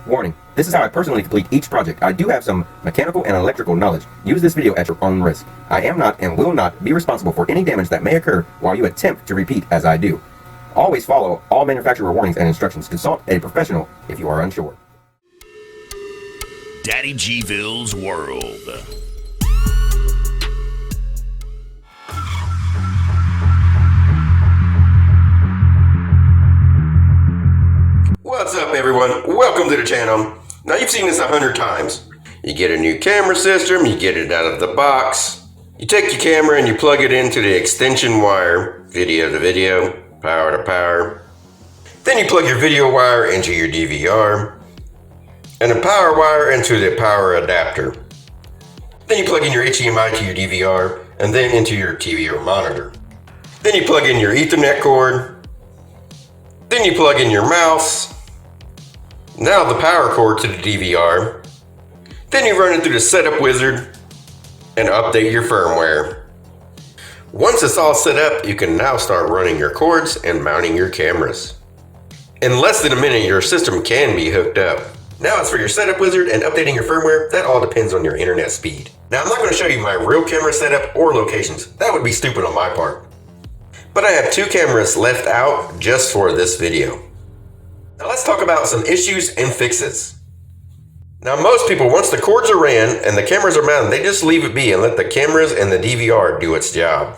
Warning, this is how I personally complete each project. I do have some mechanical and electrical knowledge. Use this video at your own risk. I am not and will not be responsible for any damage that may occur while you attempt to repeat as I do. Always follow all manufacturer warnings and instructions. Consult a professional if you are unsure. DADDYGVILLE'S World. What's up, everyone? Welcome to the channel. Now, you've seen this 100 times. You get a new camera system, you get it out of the box, you take your camera and you plug it into the extension wire, video to video, power to power. Then you plug your video wire into your DVR, and the power wire into the power adapter. Then you plug in your HDMI to your DVR, and then into your TV or monitor. Then you plug in your Ethernet cord. Then you plug in your mouse. Now the power cord to the DVR. Then you run it through the setup wizard and update your firmware. Once it's all set up, you can now start running your cords and mounting your cameras. In less than a minute, your system can be hooked up. Now as for your setup wizard and updating your firmware, that all depends on your internet speed. Now I'm not going to show you my real camera setup or locations. That would be stupid on my part. But I have 2 cameras left out just for this video. Now let's talk about some issues and fixes. Now most people, once the cords are ran and the cameras are mounted, they just leave it be and let the cameras and the DVR do its job.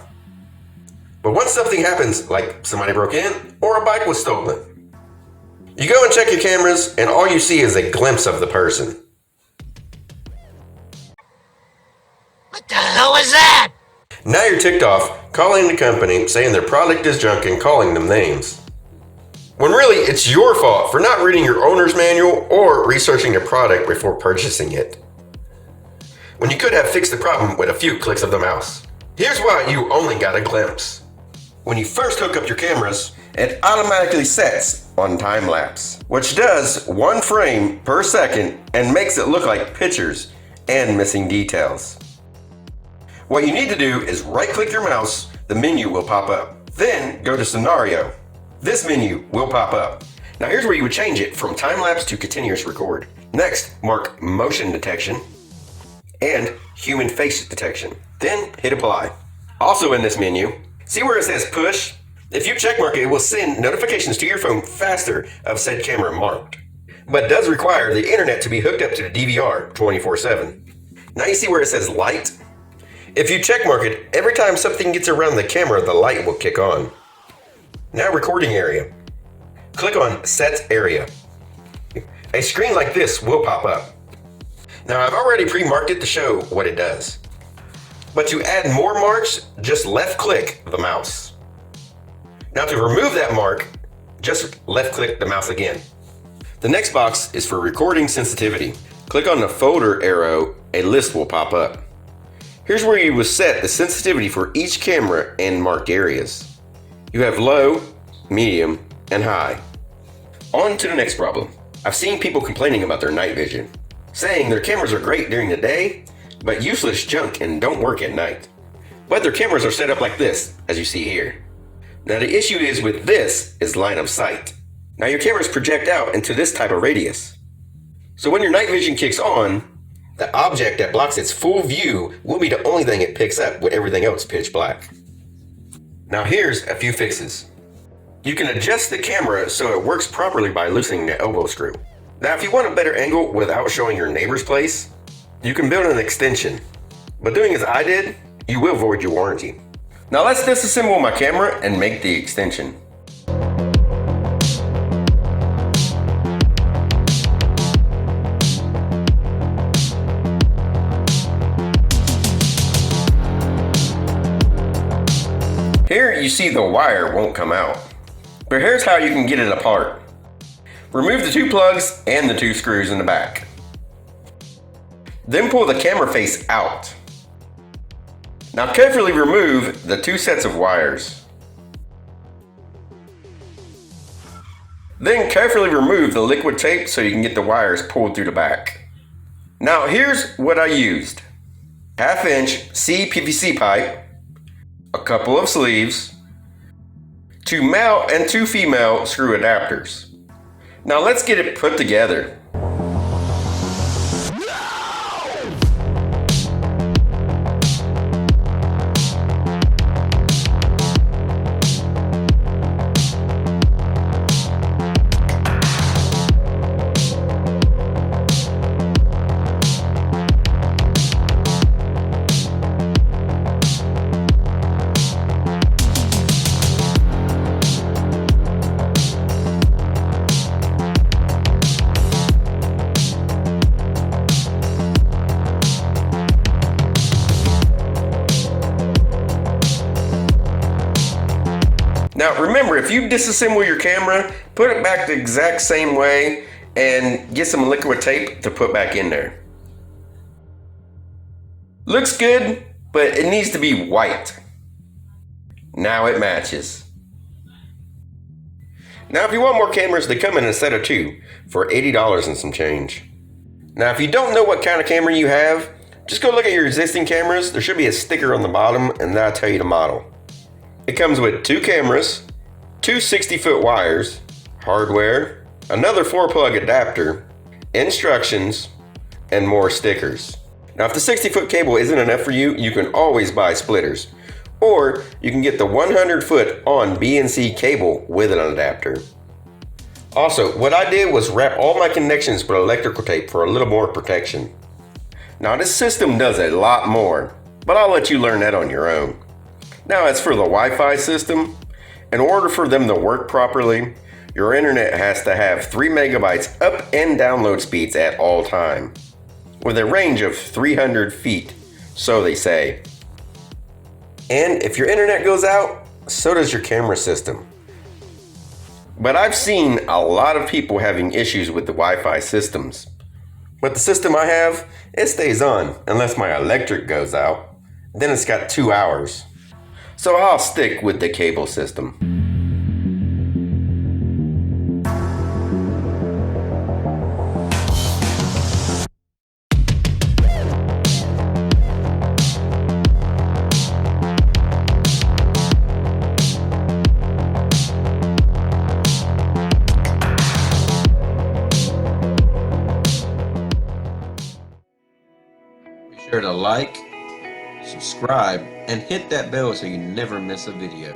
But once something happens, like somebody broke in or a bike was stolen, you go and check your cameras and all you see is a glimpse of the person. What the hell is that? Now you're ticked off, calling the company, saying their product is junk and calling them names. When really, it's your fault for not reading your owner's manual or researching a product before purchasing it, when you could have fixed the problem with a few clicks of the mouse. Here's why you only got a glimpse. When you first hook up your cameras, it automatically sets on time lapse, which does 1 frame per second and makes it look like pictures and missing details. What you need to do is right-click your mouse, the menu will pop up. Then go to Scenario. This menu will pop up. Now here's where you would change it from time-lapse to continuous record. Next, mark Motion Detection and Human Face Detection. Then hit Apply. Also in this menu, see where it says Push? If you checkmark it, it will send notifications to your phone faster of said camera marked, but does require the internet to be hooked up to the DVR 24/7. Now you see where it says Light? If you checkmark it, every time something gets around the camera, the light will kick on. Now Recording Area. Click on Set Area. A screen like this will pop up. Now I've already pre-marked it to show what it does. But to add more marks, just left-click the mouse. Now to remove that mark, just left-click the mouse again. The next box is for recording sensitivity. Click on the folder arrow, a list will pop up. Here's where you will set the sensitivity for each camera and marked areas. You have low, medium, and high. On to the next problem. I've seen people complaining about their night vision, saying their cameras are great during the day, but useless junk and don't work at night. But their cameras are set up like this, as you see here. Now the issue is with this is line of sight. Now your cameras project out into this type of radius. So when your night vision kicks on, the object that blocks its full view will be the only thing it picks up with everything else pitch black. Now here's a few fixes. You can adjust the camera so it works properly by loosening the elbow screw. Now if you want a better angle without showing your neighbor's place, you can build an extension. But doing as I did, you will void your warranty. Now let's disassemble my camera and make the extension. Here you see the wire won't come out, but here's how you can get it apart. Remove the 2 plugs and the 2 screws in the back. Then pull the camera face out. Now carefully remove the 2 sets of wires. Then carefully remove the liquid tape so you can get the wires pulled through the back. Now here's what I used. 1/2 inch CPVC pipe, a couple of sleeves, 2 male and 2 female screw adapters. Now let's get it put together. if you disassemble your camera, put it back the exact same way and get some liquid tape to put back in there. Looks good, but it needs to be white. Now it matches. Now if you want more cameras, they come in a set of 2 for $80 and some change. Now if you don't know what kind of camera you have, just go look at your existing cameras. There should be a sticker on the bottom and that'll tell you the model. It comes with 2 cameras, 2 60-foot wires, hardware, another 4-plug adapter, instructions, and more stickers. Now if the 60-foot cable isn't enough for you, you can always buy splitters. Or you can get the 100-foot on BNC cable with an adapter. Also, what I did was wrap all my connections with electrical tape for a little more protection. Now this system does a lot more, but I'll let you learn that on your own. Now as for the Wi-Fi system, in order for them to work properly, your internet has to have 3 megabytes up and download speeds at all time, with a range of 300 feet, so they say. And if your internet goes out, so does your camera system. But I've seen a lot of people having issues with the Wi-Fi systems. But the system I have, it stays on unless my electric goes out. Then it's got 2 hours. So I'll stick with the cable system. Be sure to like, subscribe, and hit that bell so you never miss a video.